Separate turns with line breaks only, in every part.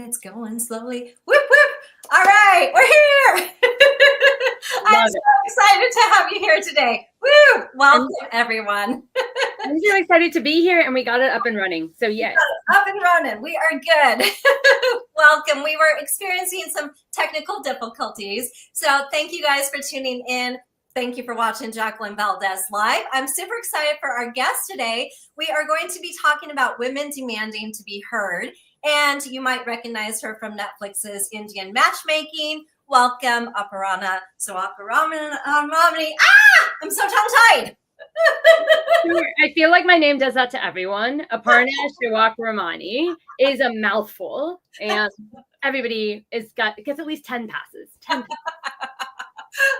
It's going slowly. Whoop, whoop. All right, we're here. I'm so excited to have you here today. Woo! Welcome, everyone.
I'm so excited to be here, and we got it up and running. So yes.
Up and running. We are good. Welcome. We were experiencing some technical difficulties. So thank you guys for tuning in. Thank you for watching Jacqueline Valdez Live. I'm super excited for our guest today. We are going to be talking about women demanding to be heard. And you might recognize her from Netflix's Indian Matchmaking. Welcome, Aparna Shewakramani. I'm so tongue-tied.
I feel like my name does that to everyone. Aparna Shewakramani is a mouthful, and everybody gets at least 10 passes. 10 passes.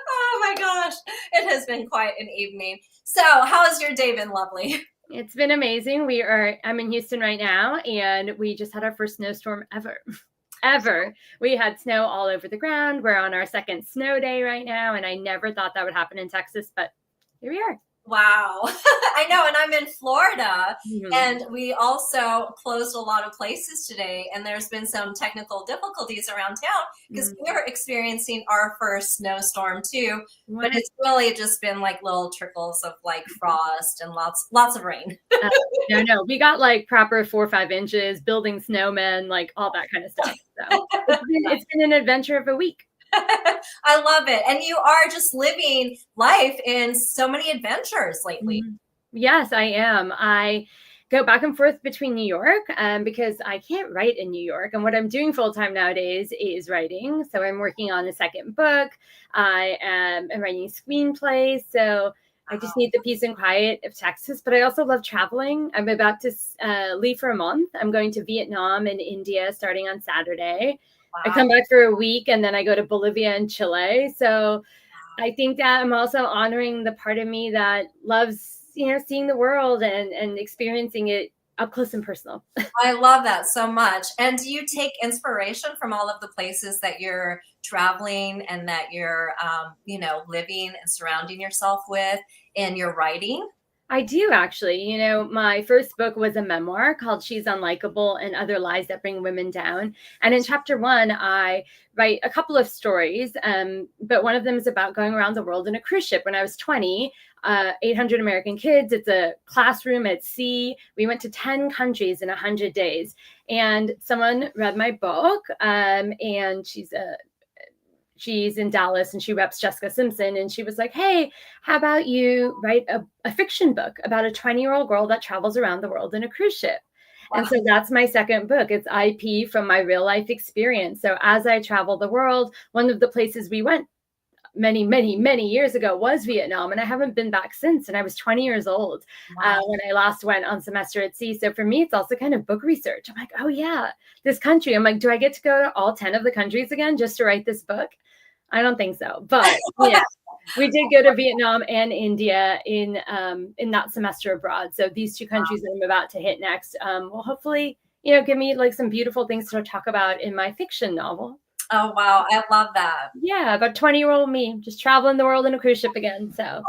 Oh my gosh, it has been quite an evening. So how has your day been, lovely?
It's been amazing. I'm in Houston right now, and we just had our first snowstorm ever. We had snow all over the ground. We're on our second snow day right now, and I never thought that would happen in Texas, but here we are.
Wow. I know. And I'm in Florida, and we also closed a lot of places today. And there's been some technical difficulties around town because we're experiencing our first snowstorm too. But it's really just been like little trickles of like frost and lots of rain.
No. We got like proper 4 or 5 inches, building snowmen, like all that kind of stuff. So it's been an adventure of a week.
I love it. And you are just living life in so many adventures lately.
Yes, I am. I go back and forth between New York because I can't write in New York. And what I'm doing full time nowadays is writing. So I'm working on a second book. I am writing screenplays. So I just need the peace and quiet of Texas, but I also love traveling. I'm about to leave for a month. I'm going to Vietnam and India starting on Saturday. Wow. I come back for a week, and then I go to Bolivia and Chile. So I think that I'm also honoring the part of me that loves, seeing the world and experiencing it up close and personal.
I love that so much. And do you take inspiration from all of the places that you're traveling and that you're, living and surrounding yourself with in your writing?
I do, actually. My first book was a memoir called She's Unlikeable and Other Lies That Bring Women Down. And in chapter 1, I write a couple of stories, but one of them is about going around the world in a cruise ship when I was 20, 800 American kids. It's a classroom at sea. We went to 10 countries in 100 days. And someone read my book, and she's in Dallas and she reps Jessica Simpson. And she was like, hey, how about you write a fiction book about a 20-year-old girl that travels around the world in a cruise ship? Wow. And so that's my second book. It's IP from my real life experience. So as I travel the world, one of the places we went many, many, many years ago was Vietnam. And I haven't been back since. And I was 20 years old when I last went on semester at sea. So for me, it's also kind of book research. I'm like, oh yeah, this country. I'm like, do I get to go to all 10 of the countries again just to write this book? I don't think so, but yeah, we did go to Vietnam and India in that semester abroad. So these 2 countries that I'm about to hit next will hopefully, give me like some beautiful things to talk about in my fiction novel.
Oh, wow. I love that.
Yeah, about 20-year-old me just traveling the world in a cruise ship again. So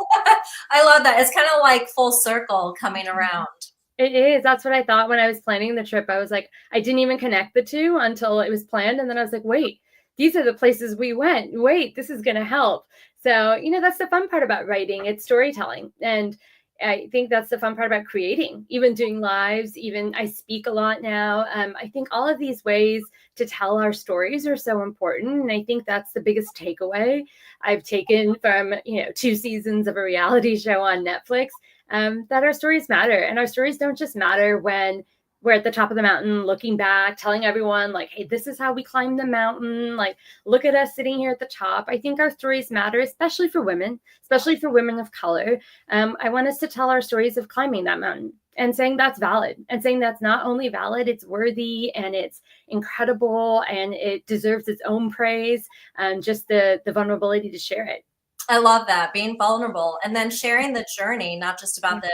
I love that. It's kind of like full circle coming around.
It is. That's what I thought when I was planning the trip. I was like, I didn't even connect the two until it was planned. And then I was like, wait. These are the places we went. Wait, this is going to help. So, that's the fun part about writing. It's storytelling. And I think that's the fun part about creating, even doing lives, even I speak a lot now. I think all of these ways to tell our stories are so important. And I think that's the biggest takeaway I've taken from, 2 seasons of a reality show on Netflix, that our stories matter. And our stories don't just matter when we're at the top of the mountain looking back, telling everyone like, hey, this is how we climbed the mountain. Like, look at us sitting here at the top. I think our stories matter, especially for women of color. I want us to tell our stories of climbing that mountain and saying that's valid and saying that's not only valid, it's worthy and it's incredible and it deserves its own praise and just the vulnerability to share it.
I love that, being vulnerable and then sharing the journey, not just about the,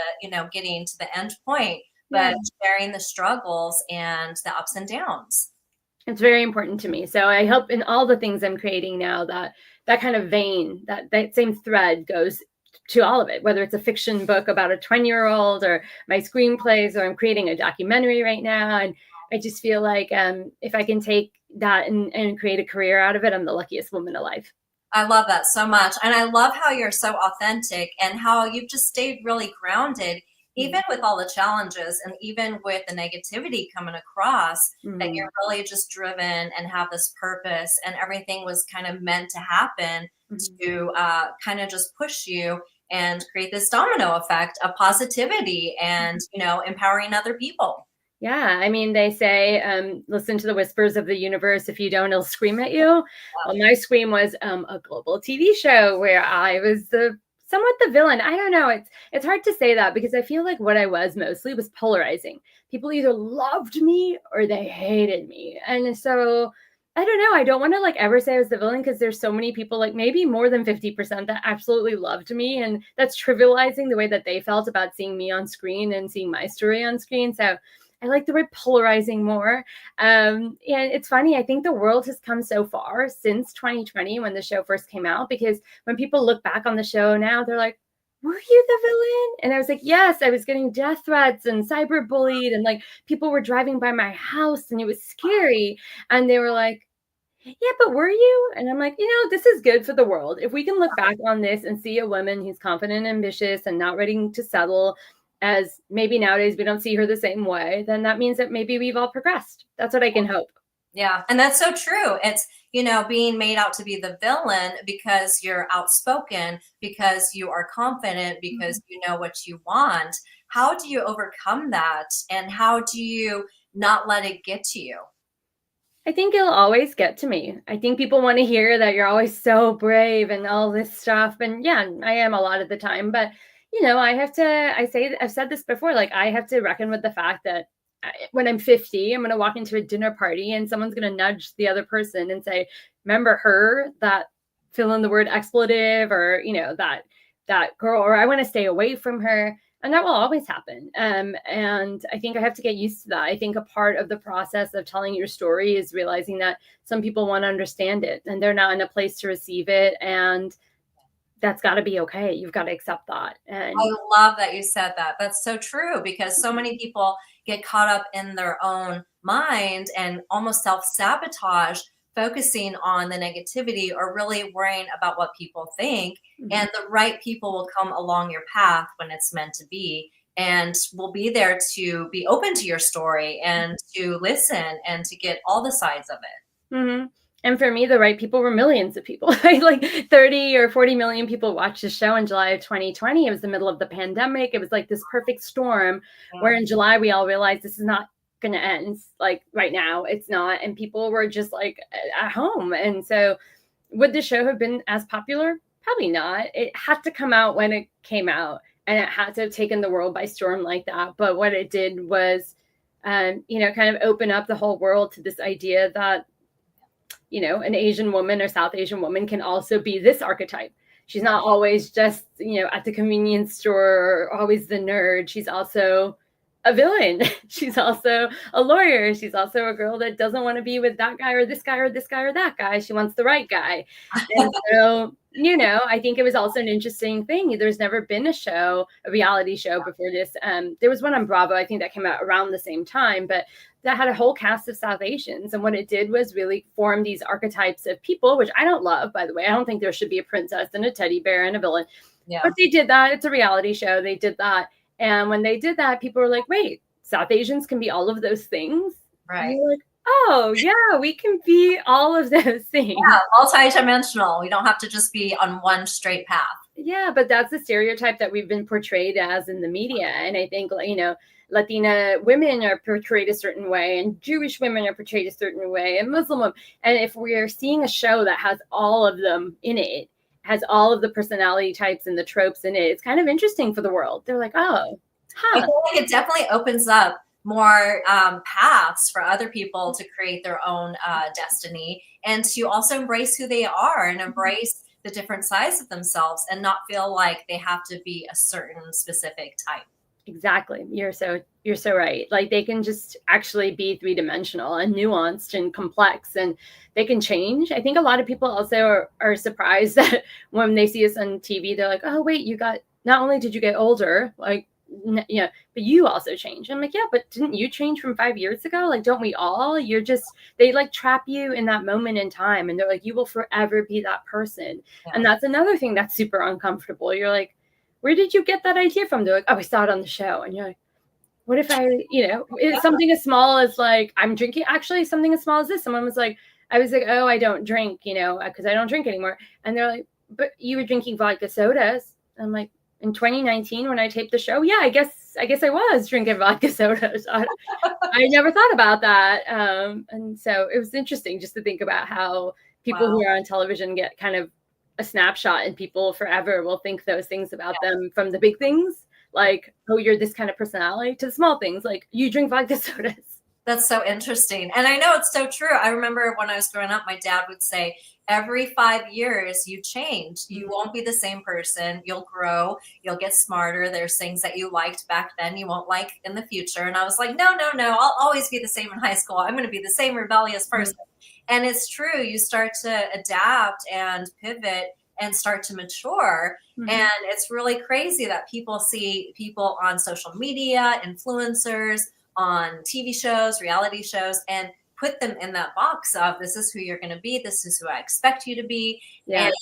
getting to the end point, but sharing the struggles and the ups and downs.
It's very important to me. So I hope in all the things I'm creating now that kind of vein, that same thread goes to all of it, whether it's a fiction book about a 20-year-old or my screenplays, or I'm creating a documentary right now. And I just feel like if I can take that and create a career out of it, I'm the luckiest woman alive.
I love that so much. And I love how you're so authentic and how you've just stayed really grounded, even with all the challenges and even with the negativity coming across, that you're really just driven and have this purpose, and everything was kind of meant to happen to kind of just push you and create this domino effect of positivity and, you know, empowering other people.
Yeah, I mean, they say, listen to the whispers of the universe. If you don't, it'll scream at you. Well, my scream was a global TV show where I was somewhat the villain. I don't know. It's hard to say that because I feel like what I was mostly was polarizing. People either loved me or they hated me. And so I don't know. I don't want to like ever say I was the villain because there's so many people, like maybe more than 50% that absolutely loved me. And that's trivializing the way that they felt about seeing me on screen and seeing my story on screen. So I like the word polarizing more. And it's funny. I think the world has come so far since 2020 when the show first came out, because when people look back on the show now, they're like, were you the villain? And I was like, yes, I was getting death threats and cyberbullied, and like people were driving by my house and it was scary. And they were like, yeah, but were you? And I'm like, this is good for the world. If we can look back on this and see a woman who's confident and ambitious and not ready to settle, as maybe nowadays we don't see her the same way, then that means that maybe we've all progressed. That's what I can hope.
Yeah. And that's so true. It's, being made out to be the villain because you're outspoken, because you are confident, because you know what you want. How do you overcome that? And how do you not let it get to you?
I think it'll always get to me. I think people want to hear that you're always so brave and all this stuff. And yeah, I am a lot of the time, but I've said this before, like I have to reckon with the fact that when I'm 50, I'm going to walk into a dinner party and someone's going to nudge the other person and say, remember her, that fill in the word expletive, or, that girl, or I want to stay away from her. And that will always happen. And I think I have to get used to that. I think a part of the process of telling your story is realizing that some people want to understand it and they're not in a place to receive it. And that's got to be okay. You've got to accept that. And
I love that you said that. That's so true, because so many people get caught up in their own mind and almost self-sabotage, focusing on the negativity or really worrying about what people think. And the right people will come along your path when it's meant to be, and will be there to be open to your story and to listen and to get all the sides of it.
And for me, the right people were millions of people. Like 30 or 40 million people watched the show in July of 2020. It was the middle of the pandemic. It was like this perfect storm where in July, we all realized this is not going to end. Like right now, it's not. And people were just like at home. And so would the show have been as popular? Probably not. It had to come out when it came out, and it had to have taken the world by storm like that. But what it did was, kind of open up the whole world to this idea that, an Asian woman or South Asian woman can also be this archetype. She's not always just, at the convenience store or always the nerd. She's also a villain. She's also a lawyer. She's also a girl that doesn't want to be with that guy or this guy or this guy or that guy. She wants the right guy. And so, I think it was also an interesting thing. There's never been a reality show before this. There was one on Bravo, I think, that came out around the same time, but that had a whole cast of South Asians. And what it did was really form these archetypes of people, which I don't love, by the way. I don't think there should be a princess and a teddy bear and a villain. Yeah. But they did that. It's a reality show. They did that. And when they did that, people were like, wait, South Asians can be all of those things? Right. And you're like, oh, yeah, we can be all of those things.
Yeah, multidimensional. We don't have to just be on one straight path.
Yeah, but that's the stereotype that we've been portrayed as in the media. And I think, Latina women are portrayed a certain way, and Jewish women are portrayed a certain way, and Muslim women. And if we're seeing a show that has all of them in it, has all of the personality types and the tropes in it, it's kind of interesting for the world. They're like, oh,
I feel like it definitely opens up more paths for other people to create their own destiny, and to also embrace who they are and embrace the different sides of themselves and not feel like they have to be a certain specific type.
Exactly. You're so right. Like they can just actually be three-dimensional and nuanced and complex, and they can change. I think a lot of people also are surprised that when they see us on TV, they're like, oh, wait, not only did you get older, like you know, but you also change. I'm like, yeah, but didn't you change from 5 years ago? Like, don't we all? You're just, they like trap you in that moment in time, and they're like, you will forever be that person.
Yeah.
And that's another thing that's super uncomfortable. You're like, where did you get that idea from? They're like, oh, I saw it on the show. And you're like, what if I, you know, it's something as small as like, I'm drinking, actually something as small as this. Someone was like, I was like, oh, I don't drink, you know, because I don't drink anymore. And they're like, but you were drinking vodka sodas. I'm like, in 2019 when I taped the show, yeah, I guess I was drinking vodka sodas. I never thought about that. And so it was interesting just to think about how people who are on television get kind of a snapshot, and people forever will think those things about them, from the big things, like, oh, you're this kind of personality, to the small things, like you drink vodka sodas.
That's so interesting. And I know it's so true. I remember when I was growing up, my dad would say, every 5 years you change. You won't be the same person. You'll grow. You'll get smarter. There's things that you liked back then you won't like in the future. And I was like, no. I'll always be the same in high school. I'm going to be the same rebellious person. And it's true. You start to adapt and pivot and start to mature. And it's really crazy that people see people on social media, influencers, on TV shows, reality shows, and put them in that box of, this is who you're going to be, this is who I expect you to be, and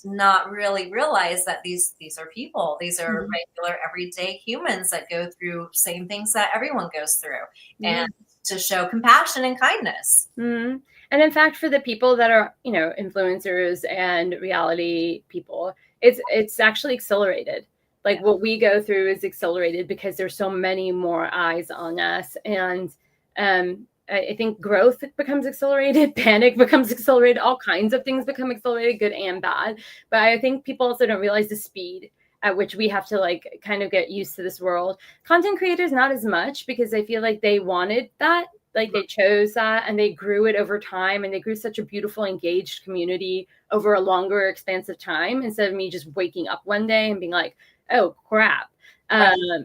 not really realize that these are people. These are regular, everyday humans that go through same things that everyone goes through, and to show compassion and kindness.
And in fact, for the people that are, you know, influencers and reality people, it's actually accelerated. Like what we go through is accelerated because there's so many more eyes on us. And I think growth becomes accelerated, panic becomes accelerated, all kinds of things become accelerated, good and bad. But I think people also don't realize the speed at which we have to like kind of get used to this world. Content creators, not as much, because I feel like they wanted that. Like they chose that and they grew it over time, and they grew such a beautiful, engaged community over a longer, expansive time, instead of me just waking up one day and being like, oh crap.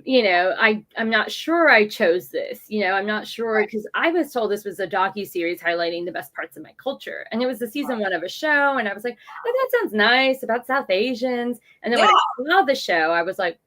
You know, I'm not sure I chose this, you know, I'm not sure, because I was told this was a docu-series highlighting the best parts of my culture. And it was the season 1 of a show. And I was like, oh, that sounds nice, about South Asians. And then when I saw the show, I was like,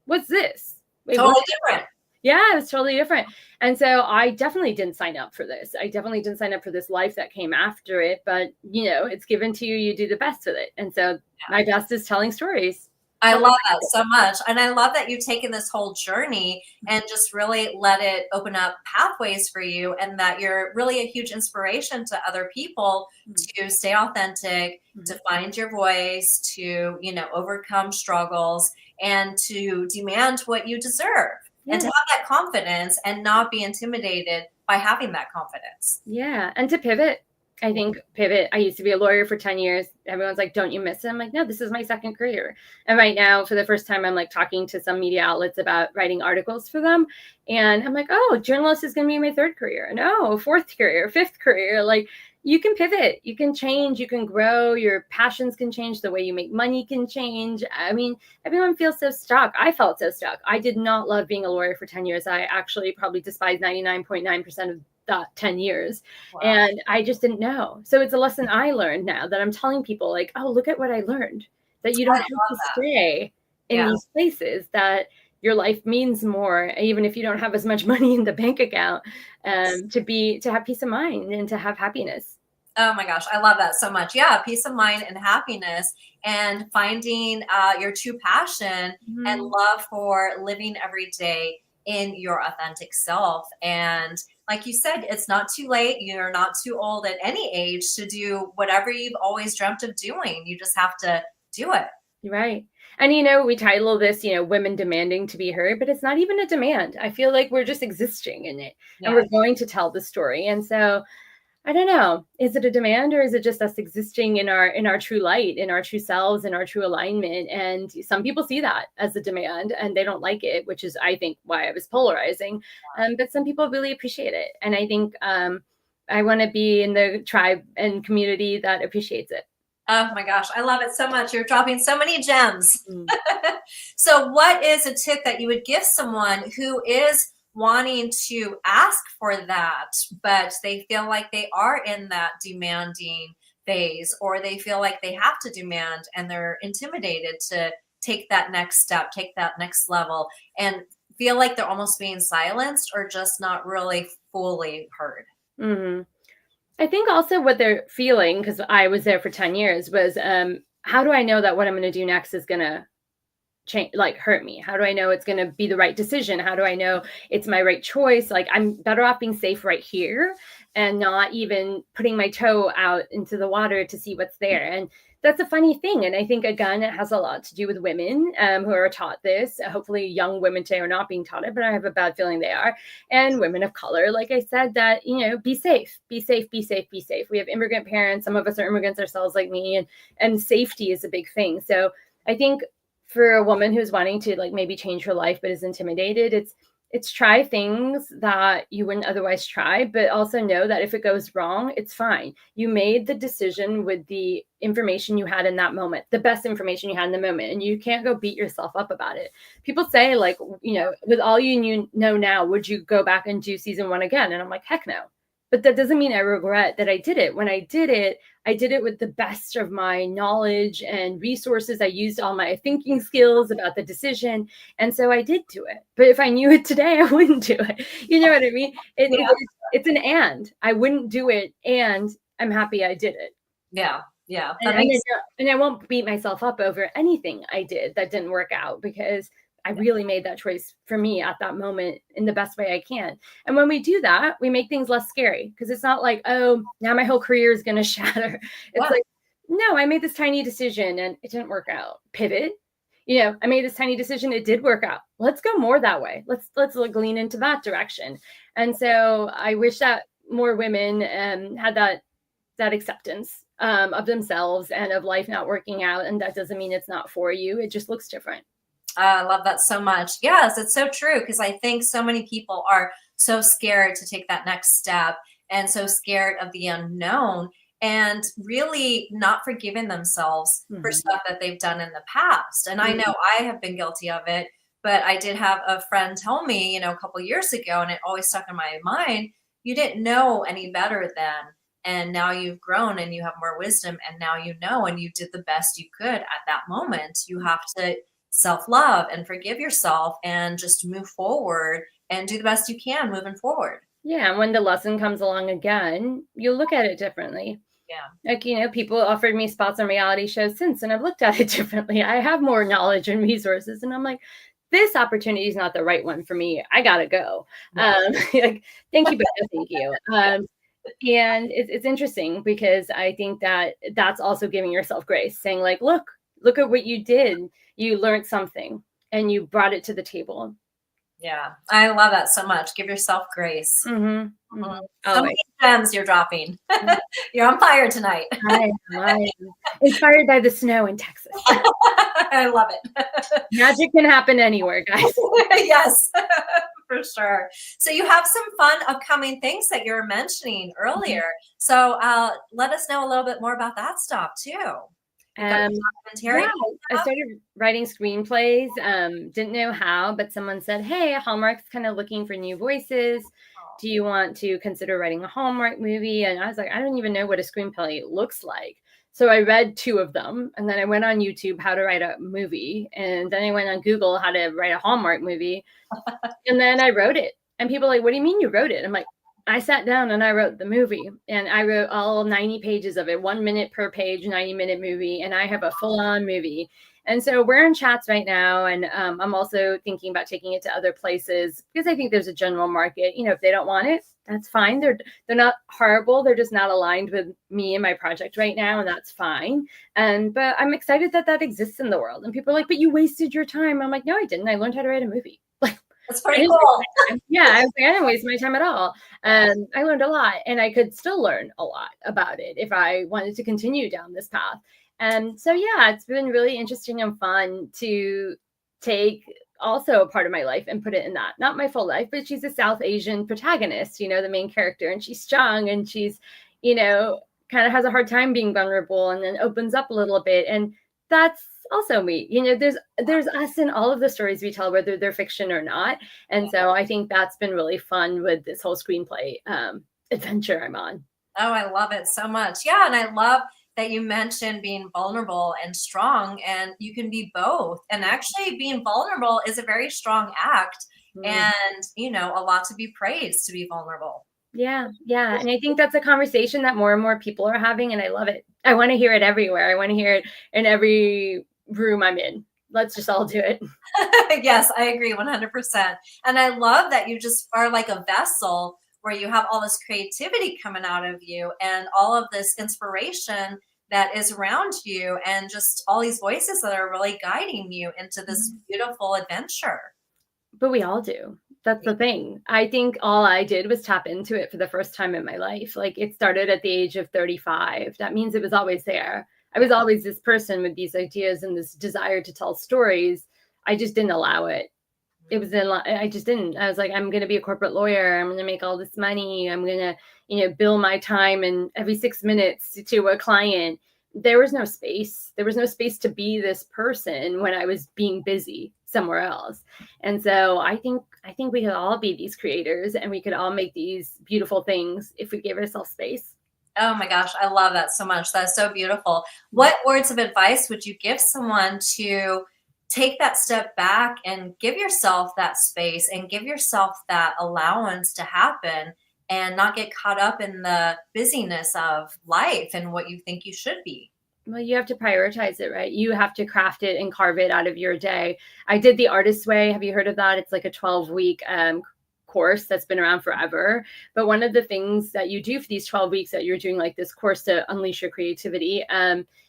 what's this? Wait,
totally different.
Yeah, it was totally different. And so I definitely didn't sign up for this. I definitely didn't sign up for this life that came after it. But, you know, it's given to you, you do the best with it. And so my best is telling stories.
I love that so much. And I love that you've taken this whole journey and just really let it open up pathways for you, and that you're really a huge inspiration to other people to stay authentic, to find your voice, to, you know, overcome struggles, and to demand what you deserve, and to have that confidence and not be intimidated by having that confidence.
Yeah. And to pivot. I think pivot. I used to be a lawyer for 10 years. Everyone's like, don't you miss it? I'm like, no, this is my second career. And right now, for the first time, I'm like talking to some media outlets about writing articles for them. And I'm like, oh, journalist is going to be my third career. No, fourth career, fifth career. Like, you can pivot, you can change, you can grow, your passions can change, the way you make money can change. I mean, everyone feels so stuck. I felt so stuck. I did not love being a lawyer for 10 years. I actually probably despised 99.9% of that 10 years. Wow. And I just didn't know. So it's a lesson I learned now that I'm telling people, like, oh, look at what I learned, that you don't have to stay in these places, that your life means more, even if you don't have as much money in the bank account, to have peace of mind and to have happiness.
Oh my gosh, I love that so much. Yeah, peace of mind and happiness, and finding your true passion and love for living every day in your authentic self. And like you said, it's not too late. You're not too old at any age to do whatever you've always dreamt of doing. You just have to do it.
Right. And, you know, we title this, you know, women demanding to be heard, but it's not even a demand. I feel like we're just existing in it, and we're going to tell the story. And so I don't know, is it a demand, or is it just us existing in our true light, in our true selves, in our true alignment? And some people see that as a demand and they don't like it, which is, I think, why I was polarizing. But some people really appreciate it. And I think I want to be in the tribe and community that appreciates it.
Oh my gosh, I love it so much. You're dropping so many gems. So what is a tip that you would give someone who is wanting to ask for that, but they feel like they are in that demanding phase, or they feel like they have to demand and they're intimidated to take that next step, take that next level, and feel like they're almost being silenced or just not really fully heard.
Mm-hmm. I think also what they're feeling, because I was there for 10 years, was how do I know that what I'm going to do next is going to change, like hurt me? How do I know it's going to be the right decision? How do I know it's my right choice? Like, I'm better off being safe right here and not even putting my toe out into the water to see what's there. And that's a funny thing. And I think, again, it has a lot to do with women who are taught this. Hopefully young women today are not being taught it, but I have a bad feeling they are. And women of color, like I said, that, be safe, be safe, be safe, be safe. We have immigrant parents. Some of us are immigrants ourselves like me, and safety is a big thing. So I think for a woman who's wanting to like maybe change her life but is intimidated, it's try things that you wouldn't otherwise try, but also know that if it goes wrong, it's fine. You made the decision with the information you had in that moment, the best information you had in the moment, and you can't go beat yourself up about it. People say, like, with all you know now, would you go back and do season 1 again? And I'm like, heck no. But that doesn't mean I regret that I did it. When I did it with the best of my knowledge and resources. I used all my thinking skills about the decision. And so I did do it. But if I knew it today, I wouldn't do it. You know what I mean? It's an and. I wouldn't do it. And I'm happy I did it.
Yeah. Yeah.
And I won't beat myself up over anything I did that didn't work out, because I really made that choice for me at that moment in the best way I can. And when we do that, we make things less scary, because it's not like, oh, now my whole career is going to shatter. It's like, no, I made this tiny decision and it didn't work out. Pivot. I made this tiny decision. It did work out. Let's go more that way. Let's lean into that direction. And so I wish that more women had that acceptance of themselves and of life not working out. And that doesn't mean it's not for you. It just looks different.
I love that so much. Yes, it's so true, because I think so many people are so scared to take that next step and so scared of the unknown and really not forgiving themselves for stuff that they've done in the past. And I know I have been guilty of it, but I did have a friend tell me, a couple of years ago, and it always stuck in my mind, you didn't know any better then. And now you've grown and you have more wisdom, and now you know, and you did the best you could at that moment. You have to self-love and forgive yourself and just move forward and do the best you can moving forward.
Yeah. And when the lesson comes along again, you look at it differently.
Yeah.
Like, people offered me spots on reality shows since, and I've looked at it differently. I have more knowledge and resources, and I'm like, this opportunity is not the right one for me. I gotta go. Like, thank you, but no thank you. And it's interesting, because I think that's also giving yourself grace, saying like, look at what you did. You learned something and you brought it to the table.
Yeah, I love that so much. Give yourself grace.
Mm-hmm. Mm-hmm.
So many gems you're dropping. You're on fire tonight.
I am inspired by the snow in Texas.
I love it.
Magic can happen anywhere, guys.
Yes, for sure. So you have some fun upcoming things that you were mentioning earlier. So let us know a little bit more about that stuff too.
Yeah, I started writing screenplays. Didn't know how, but someone said, hey, Hallmark's kind of looking for new voices. Do you want to consider writing a Hallmark movie? And I was like, I don't even know what a screenplay looks like. So I read 2 of them, and then I went on YouTube, how to write a movie. And then I went on Google, how to write a Hallmark movie. And then I wrote it. And people are like, what do you mean you wrote it? I'm like, I sat down and I wrote the movie, and I wrote all 90 pages of it, 1 minute per page, 90-minute movie. And I have a full-on movie. And so we're in chats right now. And I'm also thinking about taking it to other places, because I think there's a general market. If they don't want it, that's fine. They're not horrible. They're just not aligned with me and my project right now. And that's fine. But I'm excited that exists in the world. And people are like, but you wasted your time. I'm like, no, I didn't. I learned how to write a movie. Like,
that's pretty cool.
Yeah, I didn't waste my time at all. I learned a lot, and I could still learn a lot about it if I wanted to continue down this path. And so, yeah, it's been really interesting and fun to take also a part of my life and put it in that. Not my full life, but she's a South Asian protagonist, the main character, and she's strong, and she's, kind of has a hard time being vulnerable, and then opens up a little bit. And that's also me. There's us in all of the stories we tell, whether they're fiction or not. And so I think that's been really fun with this whole screenplay adventure I'm on.
Oh, I love it so much. Yeah. And I love that you mentioned being vulnerable and strong, and you can be both. And actually being vulnerable is a very strong act, and, you know, a lot to be praised to be vulnerable.
Yeah. Yeah. And I think that's a conversation that more and more people are having. And I love it. I want to hear it everywhere. I want to hear it in every room I'm in. Let's just all do it.
Yes, I agree 100%. And I love that you just are like a vessel where you have all this creativity coming out of you and all of this inspiration that is around you, and just all these voices that are really guiding you into this beautiful adventure.
But we all do. That's the thing. I think all I did was tap into it for the first time in my life. Like, it started at the age of 35. That means it was always there. I was always this person with these ideas and this desire to tell stories. I just didn't allow it. I just didn't. I was like, I'm going to be a corporate lawyer. I'm going to make all this money. I'm going to, bill my time and every 6 minutes to a client. There was no space. There was no space to be this person when I was being busy somewhere else. And so I think we could all be these creators, and we could all make these beautiful things if we gave ourselves space.
Oh my gosh, I love that so much. That's so beautiful. What words of advice would you give someone to take that step back and give yourself that space and give yourself that allowance to happen, and not get caught up in the busyness of life and what you think you should be?
Well, you have to prioritize it, right? You have to craft it and carve it out of your day. I did the Artist's Way. Have you heard of that? It's like a 12-week course that's been around forever. But one of the things that you do for these 12 weeks that you're doing, like this course to unleash your creativity,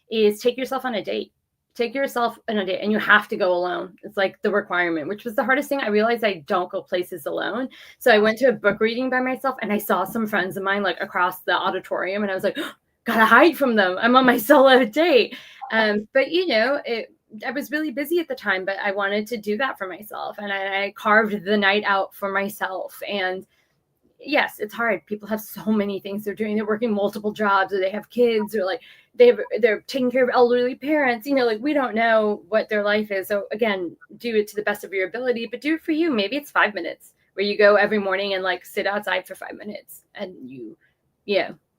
is take yourself on a date. Take yourself on a date, and you have to go alone. It's like the requirement, which was the hardest thing. I realized I don't go places alone. So I went to a book reading by myself, and I saw some friends of mine like across the auditorium, and I was like, gotta hide from them. I'm on my solo date. But I was really busy at the time, but I wanted to do that for myself. And I carved the night out for myself. And yes, it's hard. People have so many things they're doing. They're working multiple jobs, or they have kids, or like they're taking care of elderly parents. Like, we don't know what their life is. So again, do it to the best of your ability, but do it for you. Maybe it's 5 minutes where you go every morning and like sit outside for 5 minutes, and you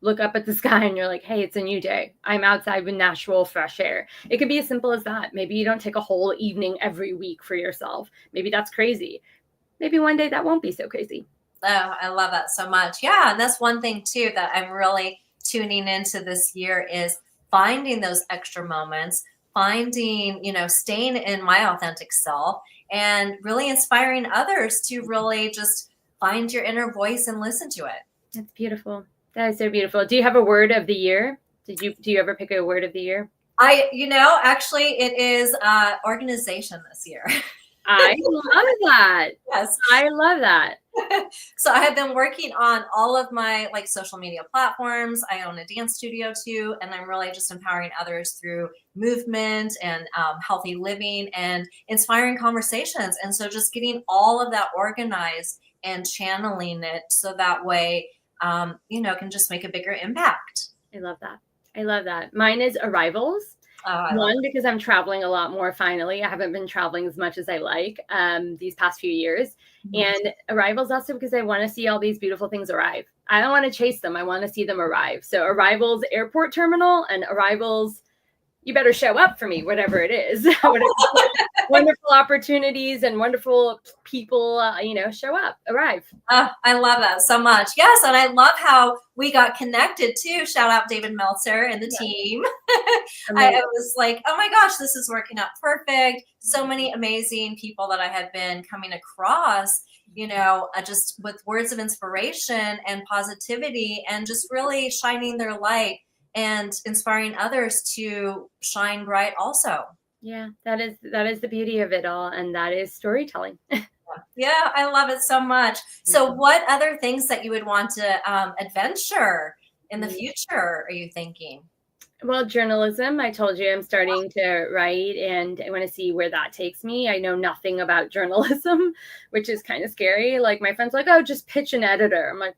look up at the sky and you're like, hey, it's a new day. I'm outside with natural fresh air. It could be as simple as that. Maybe you don't take a whole evening every week for yourself. Maybe that's crazy. Maybe one day that won't be so crazy.
Oh, I love that so much. Yeah. And that's one thing too that I'm really tuning into this year, is finding those extra moments, finding, staying in my authentic self, and really inspiring others to really just find your inner voice and listen to it.
That's beautiful. That is so beautiful. Do you have a word of the year? Do you ever pick a word of the year?
Actually it is organization this year.
I love that.
Yes.
I love that.
So I have been working on all of my like social media platforms. I own a dance studio too, and I'm really just empowering others through movement and healthy living and inspiring conversations. And so just getting all of that organized and channeling it so that way, can just make a bigger impact.
I love that. I love that. Mine is arrivals. One, because I'm traveling a lot more finally. I haven't been traveling as much as I like these past few years. And arrivals also because I want to see all these beautiful things arrive. I don't want to chase them. I want to see them arrive. So arrivals, airport terminal, and arrivals, you better show up for me, whatever it is. Wonderful opportunities and wonderful people, show up, arrive.
I love that so much. Yes. And I love how we got connected too. Shout out David Meltzer and the team. I was like, oh my gosh, this is working out perfect. So many amazing people that I had been coming across, just with words of inspiration and positivity, and just really shining their light and inspiring others to shine bright also.
Yeah, that is the beauty of it all. And that is storytelling.
Yeah, I love it so much. So what other things that you would want to adventure in the future are you thinking?
Well, journalism, I told you I'm starting to write, and I want to see where that takes me. I know nothing about journalism, which is kind of scary. Like, my friend's like, oh, just pitch an editor. I'm like,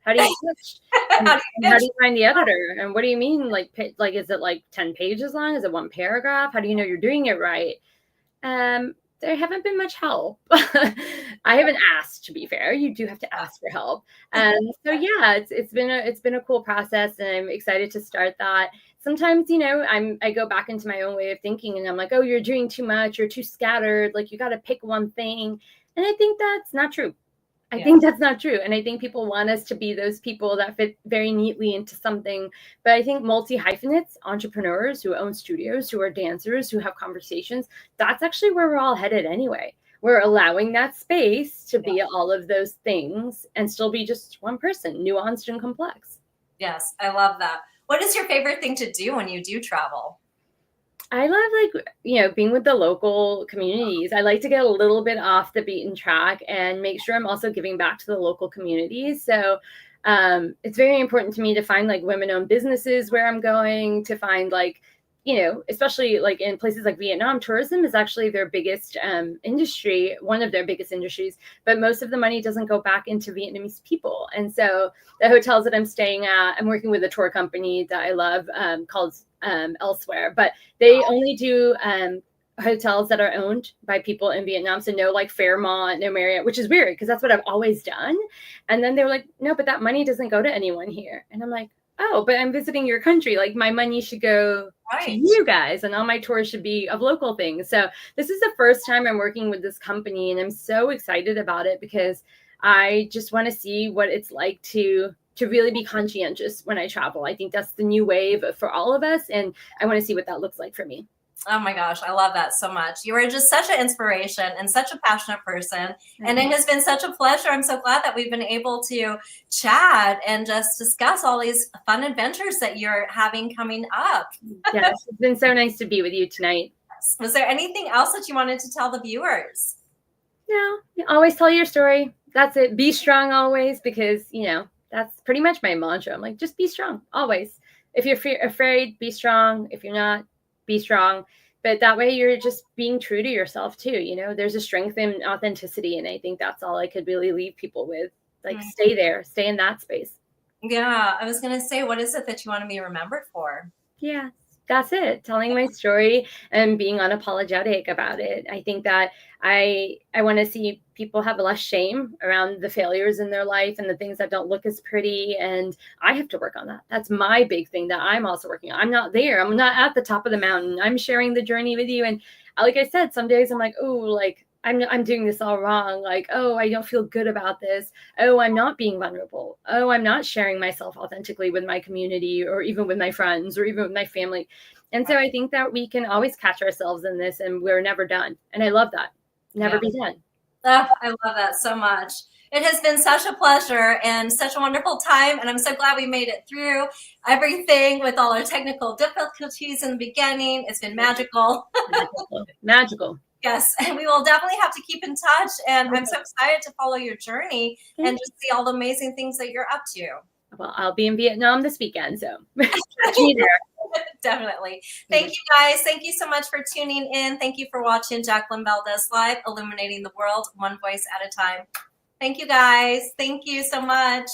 how do you pitch? How do you find the editor? And what do you mean? Like, is it like 10 pages long? Is it one paragraph? How do you know you're doing it right? There haven't been much help. I haven't asked, to be fair. You do have to ask for help. So yeah, it's been a cool process, and I'm excited to start that. sometimes, I go back into my own way of thinking and I'm like, oh, you're doing too much, you're too scattered, like you got to pick one thing. And I think that's not true. I think that's not true. And I think people want us to be those people that fit very neatly into something. But I think multi-hyphenates, entrepreneurs who own studios, who are dancers, who have conversations, that's actually where we're all headed anyway. We're allowing that space to be all of those things and still be just one person, nuanced and complex.
Yes, I love that. What is your favorite thing to do when you do travel?
I love being with the local communities. I like to get a little bit off the beaten track and make sure I'm also giving back to the local communities. So it's very important to me to find like women-owned businesses where I'm going, to find especially like in places like Vietnam, tourism is actually their biggest industry, one of their biggest industries, but most of the money doesn't go back into Vietnamese people. And so the hotels that I'm staying at, I'm working with a tour company that I love called Elsewhere, but they only do hotels that are owned by people in Vietnam. So no like Fairmont, no Marriott, which is weird because that's what I've always done. And then they were like, no, but that money doesn't go to anyone here. And I'm like, oh, but I'm visiting your country. Like my money should go to you guys and all my tours should be of local things. So this is the first time I'm working with this company and I'm so excited about it because I just want to see what it's like to really be conscientious when I travel. I think that's the new wave for all of us. And I want to see what that looks like for me.
Oh my gosh, I love that so much. You are just such an inspiration and such a passionate person. And it has been such a pleasure. I'm so glad that we've been able to chat and just discuss all these fun adventures that you're having coming up.
Yes, it's been so nice to be with you tonight.
Was there anything else that you wanted to tell the viewers?
No, always tell your story. That's it. Be strong always, because, that's pretty much my mantra. I'm like, just be strong always. If you're afraid, be strong. If you're not, be strong. But that way you're just being true to yourself too. There's a strength in authenticity. And I think that's all I could really leave people with. Like, stay there, stay in that space.
Yeah. I was going to say, what is it that you want to be remembered for?
Yeah, that's it. Telling my story and being unapologetic about it. I think that I want to see people have less shame around the failures in their life and the things that don't look as pretty. And I have to work on that. That's my big thing that I'm also working on. I'm not there. I'm not at the top of the mountain. I'm sharing the journey with you. And like I said, some days I'm like, oh, like I'm doing this all wrong. Like, oh, I don't feel good about this. Oh, I'm not being vulnerable. Oh, I'm not sharing myself authentically with my community or even with my friends or even with my family. And so I think that we can always catch ourselves in this and we're never done. And I love that. Never be done.
Oh, I love that so much. It has been such a pleasure and such a wonderful time. And I'm so glad we made it through everything with all our technical difficulties in the beginning. It's been magical.
Magical.
Yes, and we will definitely have to keep in touch. And I'm so excited to follow your journey and just see all the amazing things that you're up to.
Well, I'll be in Vietnam this weekend, so catch me there.
Definitely. Thank you, guys. Thank you so much for tuning in. Thank you for watching Jacqueline Valdez Live, illuminating the world one voice at a time. Thank you, guys. Thank you so much.